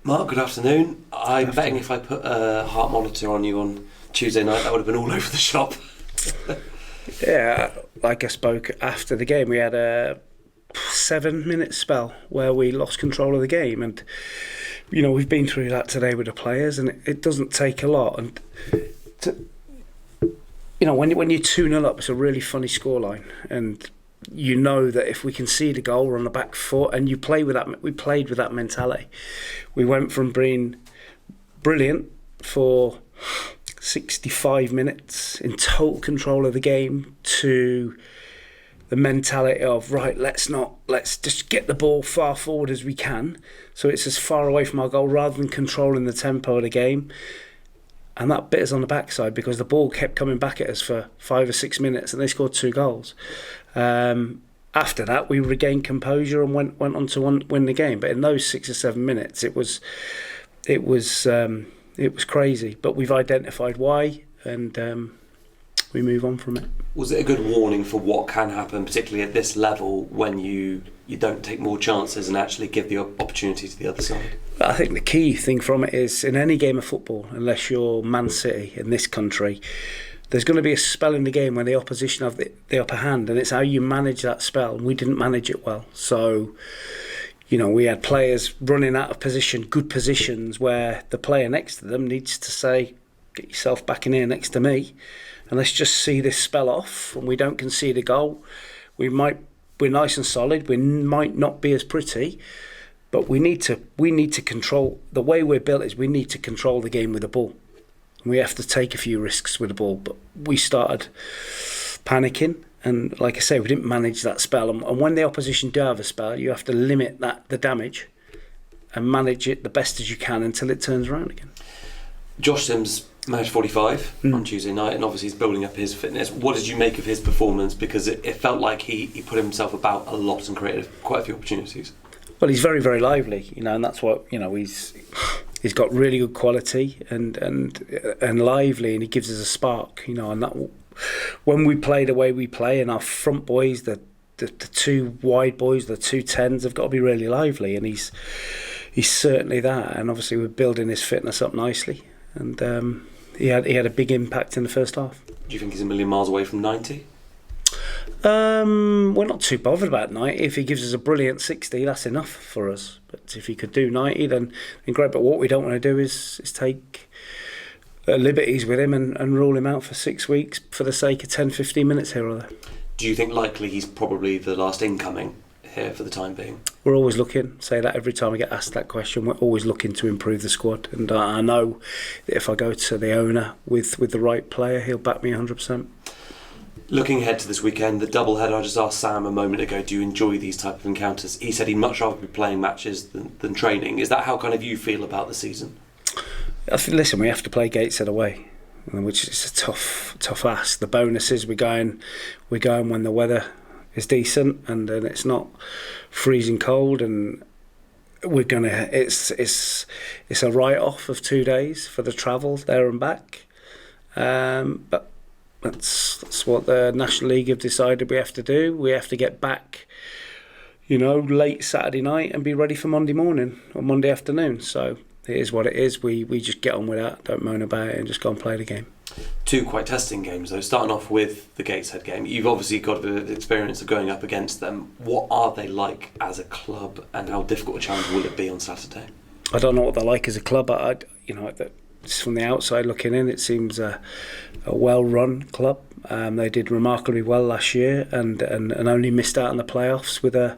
Mark, good afternoon. I'm betting if I put a heart monitor on you on Tuesday night, that would have been all over the shop. Yeah, like I spoke after the game, we had a 7-minute spell where we lost control of the game, and we've been through that today with the players, and it doesn't take a lot. And when you're 2-0 up, it's a really funny scoreline, and you know that if we concede a goal, we're on the back foot, and you play with that. We played with that mentality. We went from being brilliant for 65 minutes in total control of the game to the mentality of, right, let's just get the ball far forward as we can, so it's as far away from our goal rather than controlling the tempo of the game. And that bit us on the backside because the ball kept coming back at us for 5 or 6 minutes, and they scored 2 goals. After that, we regained composure and went on to win the game. But in those 6 or 7 minutes, it was crazy. But we've identified why, and we move on from it. Was it a good warning for what can happen, particularly at this level, when you don't take more chances and actually give the opportunity to the other side? I think the key thing from it is, in any game of football, unless you're Man City in this country, there's going to be a spell in the game when the opposition have the upper hand, and it's how you manage that spell. And we didn't manage it well. So, we had players running out of position, good positions, where the player next to them needs to say, get yourself back in here next to me, and let's just see this spell off, and we don't concede a goal. We're nice and solid. We might not be as pretty, but we need to control. The way we're built is we need to control the game with the ball. We have to take a few risks with the ball, but we started panicking, and like I say, we didn't manage that spell. And when the opposition do have a spell, you have to limit the damage and manage it the best as you can until it turns around again. Josh Sims managed 45 on Tuesday night, and obviously he's building up his fitness. What did you make of his performance? Because it felt like he put himself about a lot and created quite a few opportunities. Well, he's very, very lively, and that's what he's got really good quality and lively, and he gives us a spark, and that when we play the way we play, and our front boys, the 2 wide boys, the 2 10s have got to be really lively, and he's certainly that. And obviously we're building his fitness up nicely, and he had a big impact in the first half. Do you think he's a million miles away from 90? We're not too bothered about 90. If he gives us a brilliant 60, that's enough for us. But if he could do 90, then great. But what we don't want to do is take liberties with him and rule him out for 6 weeks for the sake of 10-15 minutes here or there. Do you think likely he's probably the last incoming here for the time being? We're always looking. Say that every time we get asked that question. We're always looking to improve the squad, and I know that if I go to the owner with the right player, he'll back me 100%. Looking ahead to this weekend, the doubleheader, I just asked Sam a moment ago, do you enjoy these type of encounters? He said he'd much rather be playing matches than training. Is that how kind of you feel about the season? Listen, we have to play Gateshead away, which is a tough ask. The bonus is we're going when the weather is decent and it's not freezing cold, and it's a write-off of 2 days for the travel there and back. But that's what the National League have decided we have to do. We have to get back, late Saturday night and be ready for Monday morning or Monday afternoon. So it is what it is. We just get on with that, don't moan about it, and just go and play the game. 2 quite testing games though, starting off with the Gateshead game. You've obviously got the experience of going up against them. What are they like as a club, and how difficult a challenge will it be on Saturday? I don't know what they're like as a club. Just from the outside looking in, it seems a well-run club. They did remarkably well last year and only missed out on the playoffs with the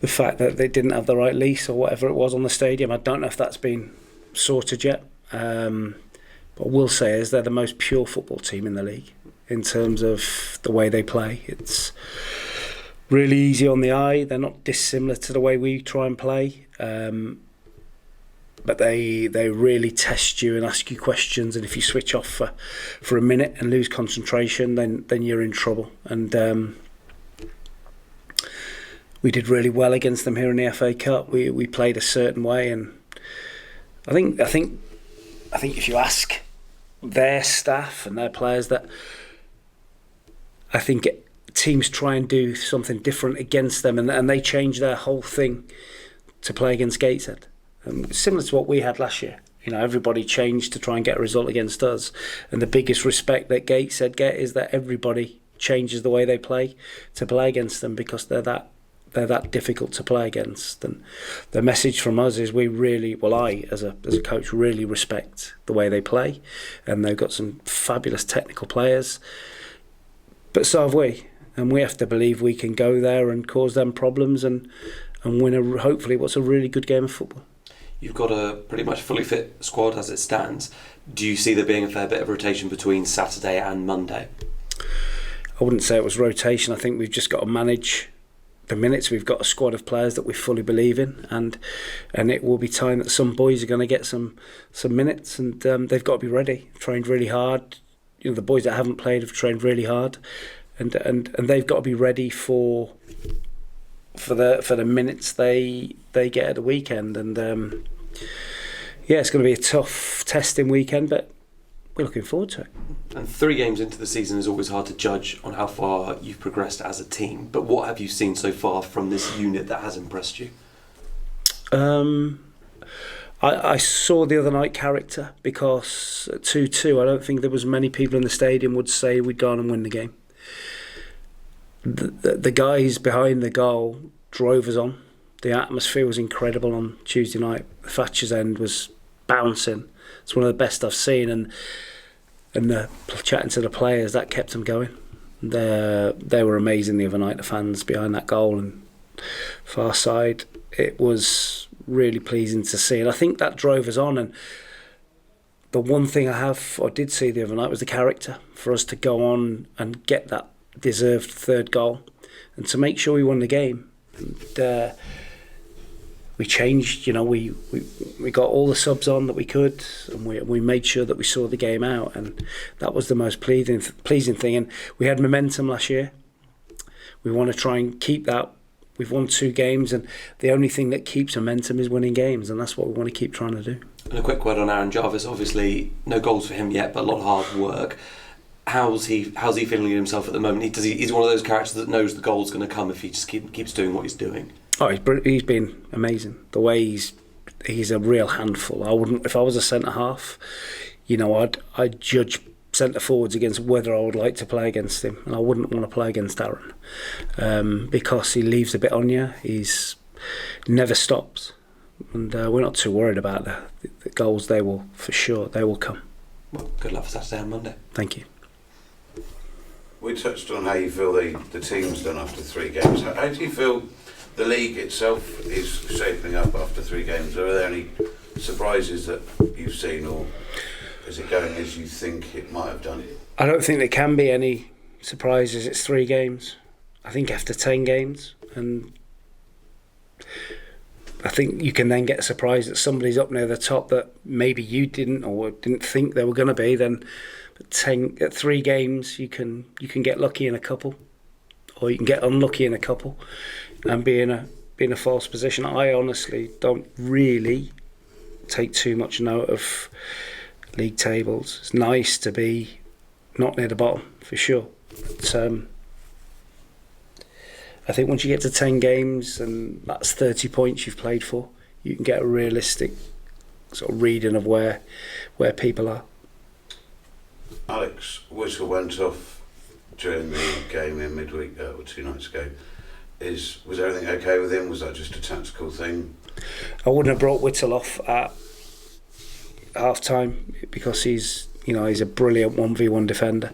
fact that they didn't have the right lease or whatever it was on the stadium. I don't know if that's been sorted yet. But what we'll say is they're the most pure football team in the league in terms of the way they play. It's really easy on the eye. They're not dissimilar to the way we try and play. But they really test you and ask you questions, and if you switch off for a minute and lose concentration, then you're in trouble. And we did really well against them here in the FA Cup. We played a certain way, and I think if you ask their staff and their players, that I think teams try and do something different against them, and they change their whole thing to play against Gateshead. Similar to what we had last year. Everybody changed to try and get a result against us. And the biggest respect that Gateshead get is that everybody changes the way they play to play against them, because they're that difficult to play against. And the message from us is I as a coach really respect the way they play, and they've got some fabulous technical players, but so have we, and we have to believe we can go there and cause them problems and win hopefully what's a really good game of football. You've got a pretty much fully fit squad as it stands. Do you see there being a fair bit of rotation between Saturday and Monday? I wouldn't say it was rotation. I think we've just got to manage the minutes. We've got a squad of players that we fully believe in, and it will be time that some boys are going to get some minutes, and they've got to be ready. Trained really hard. The boys that haven't played have trained really hard, and they've got to be ready for the minutes they get at the weekend. And it's going to be a tough testing weekend, but we're looking forward to it. And 3 games into the season is always hard to judge on how far you've progressed as a team. But what have you seen so far from this unit that has impressed you? I saw the other night character, because at 2-2, I don't think there was many people in the stadium would say we'd go on and win the game. The guys behind the goal drove us on. The atmosphere was incredible on Tuesday night. The Thatcher's End was bouncing. It's one of the best I've seen, and chatting to the players, that kept them going. They were amazing the other night, the fans behind that goal and far side. It was really pleasing to see, and I think that drove us on. And the one thing I did see the other night was the character for us to go on and get that deserved 3rd goal and to make sure we won the game. And we changed, we got all the subs on that we could, and we made sure that we saw the game out, and that was the most pleasing thing. And we had momentum last year. We want to try and keep that. We've won 2 games, and the only thing that keeps momentum is winning games, and that's what we want to keep trying to do. And a quick word on Aaron Jarvis. Obviously, no goals for him yet, but a lot of hard work. How's he feeling himself at the moment? He's one of those characters that knows the goal's going to come if he just keeps doing what he's doing. Oh, he's been amazing. The way he's a real handful. I wouldn't, if I was a centre half, I'd judge centre forwards against whether I would like to play against him, and I wouldn't want to play against Aaron because he leaves a bit on you. He's never stops, and we're not too worried about the goals. They will come. Well, good luck for Saturday and Monday. Thank you. We touched on how you feel the team's done after 3 games. How do you feel the league itself is shaping up after 3 games? Are there any surprises that you've seen, or is it going as you think it might have done? I don't think there can be any surprises. It's 3 games. I think after 10 games, and I think you can then get surprised that somebody's up near the top that maybe you didn't or didn't think they were going to be. Then at 3 games, you can get lucky in a couple, or you can get unlucky in a couple, and be in a false position. I honestly don't really take too much note of league tables. It's nice to be not near the bottom for sure. But, I think once you get to 10 games and that's 30 points you've played for, you can get a realistic sort of reading of where people are. Alex Whistle went off during the game in midweek, 2 nights ago. Was everything okay with him? Was that just a tactical thing? I wouldn't have brought Whittle off at half time because he's a brilliant 1v1 defender.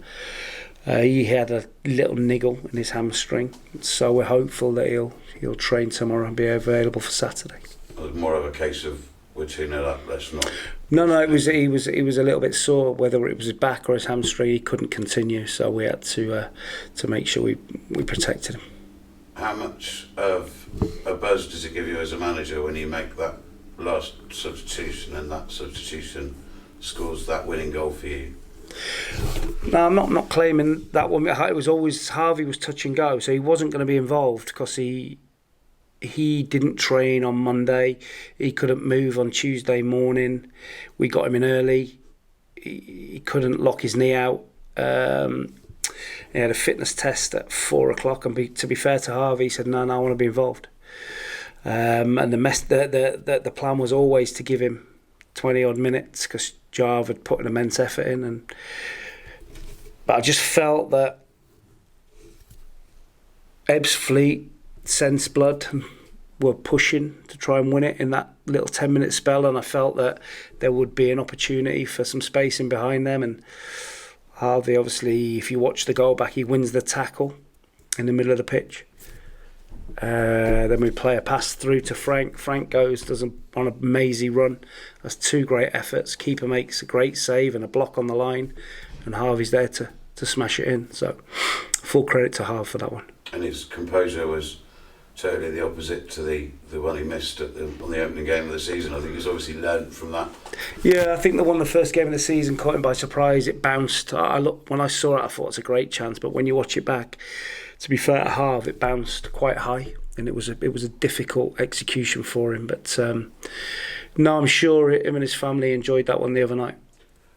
He had a little niggle in his hamstring, so we're hopeful that he'll train tomorrow and be available for Saturday. It was more of a case of we're 2-0 up, let's not. No, he was a little bit sore. Whether it was his back or his hamstring, he couldn't continue, so we had to make sure we protected him. How much of a buzz does it give you as a manager when you make that last substitution and that substitution scores that winning goal for you? No, I'm not claiming that one. It was always Harvey was touch and go, so he wasn't going to be involved because he didn't train on Monday. He couldn't move on Tuesday morning. We got him in early. He couldn't lock his knee out. He had a fitness test at 4:00, and to be fair to Harvey, he said, "No, I want to be involved." And the plan was always to give him 20 odd minutes because Jarve had put an immense effort in, but I just felt that Ebbsfleet, Sense Blood were pushing to try and win it in that little 10-minute spell, and I felt that there would be an opportunity for some spacing behind them. And Harvey, obviously, if you watch the goal back, he wins the tackle in the middle of the pitch. Then we play a pass through to Frank. Frank does on a mazy run. That's two great efforts. Keeper makes a great save and a block on the line, and Harvey's there to smash it in. So full credit to Harv for that one. And his composure was totally the opposite to the one he missed on the opening game of the season. I think he's obviously learned from that. Yeah, I think the first game of the season caught him by surprise. It bounced. When I saw it, I thought it's a great chance, but when you watch it back, to be fair to Harv, it bounced quite high, and it was a difficult execution for him. But no, I'm sure him and his family enjoyed that one the other night.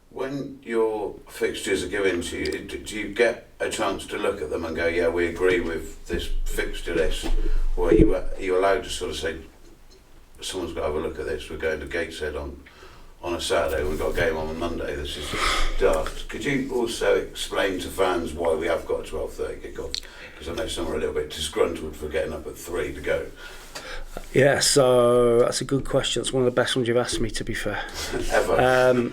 When your fixtures are given to you, do you get a chance to look at them and go, yeah, we agree with this fixture list? Or are you allowed to sort of say, someone's got to have a look at this, we're going to Gateshead on a Saturday, we've got a game on a Monday, this is daft. Could you also explain to fans why we have got a 12:30 kick-off? Because I know some are a little bit disgruntled for getting up at 3 to go. Yeah, so that's a good question. It's one of the best ones you've asked me, to be fair. Ever.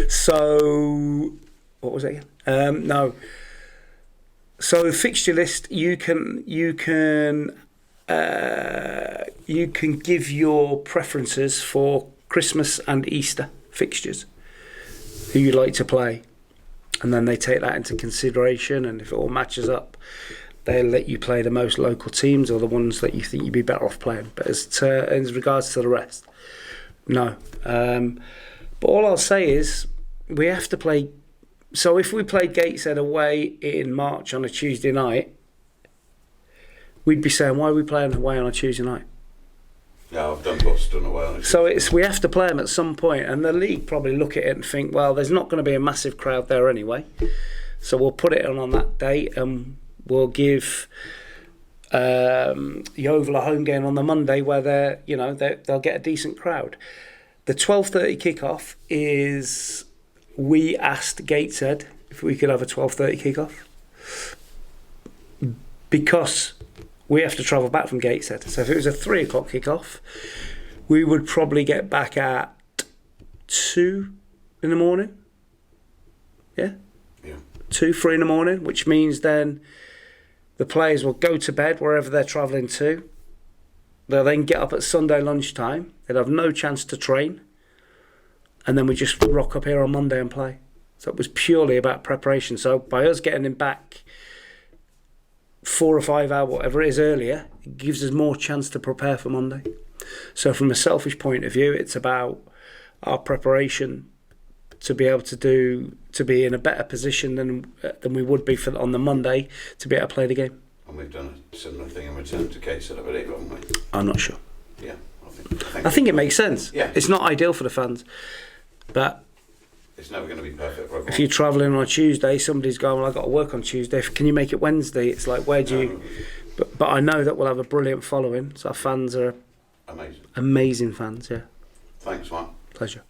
So, what was it again? No. So the fixture list, you can give your preferences for Christmas and Easter fixtures, who you like to play, and then they take that into consideration. And if it all matches up, they'll let you play the most local teams or the ones that you think you'd be better off playing. But as regards to the rest, no. But all I'll say is we have to play. So if we played Gateshead away in March on a Tuesday night, we'd be saying, why are we playing away on a Tuesday night? Yeah, I've done Boston away on a Tuesday. So we have to play them at some point, and the league probably look at it and think, well, there's not going to be a massive crowd there anyway, so we'll put it on that date, and we'll give Yeovil a home game on the Monday where they'll get a decent crowd. The 12:30 kickoff is, we asked Gateshead if we could have a 12:30 kickoff because we have to travel back from Gateshead. So if it was a 3 o'clock kickoff, we would probably get back at 2 in the morning. Yeah? 2, 3 in the morning, which means then the players will go to bed wherever they're travelling to. They'll then get up at Sunday lunchtime. They'll have no chance to train. And then we just rock up here on Monday and play. So it was purely about preparation. So by us getting him back 4 or 5 hours, whatever it is, earlier, it gives us more chance to prepare for Monday. So from a selfish point of view, it's about our preparation to be able to be in a better position than we would be on the Monday to be able to play the game. And we've done a similar thing in return to Gateshead, I believe, haven't we? I'm not sure. Yeah, I think it makes sense. Yeah. It's not ideal for the fans, but it's never going to be perfect for everyone. if you're travelling on a Tuesday, somebody's going, well, I've got to work on Tuesday. Can you make it Wednesday? It's like, where do you... But I know that we'll have a brilliant following. So our fans are amazing. Amazing fans, yeah. Thanks, Mark. Pleasure.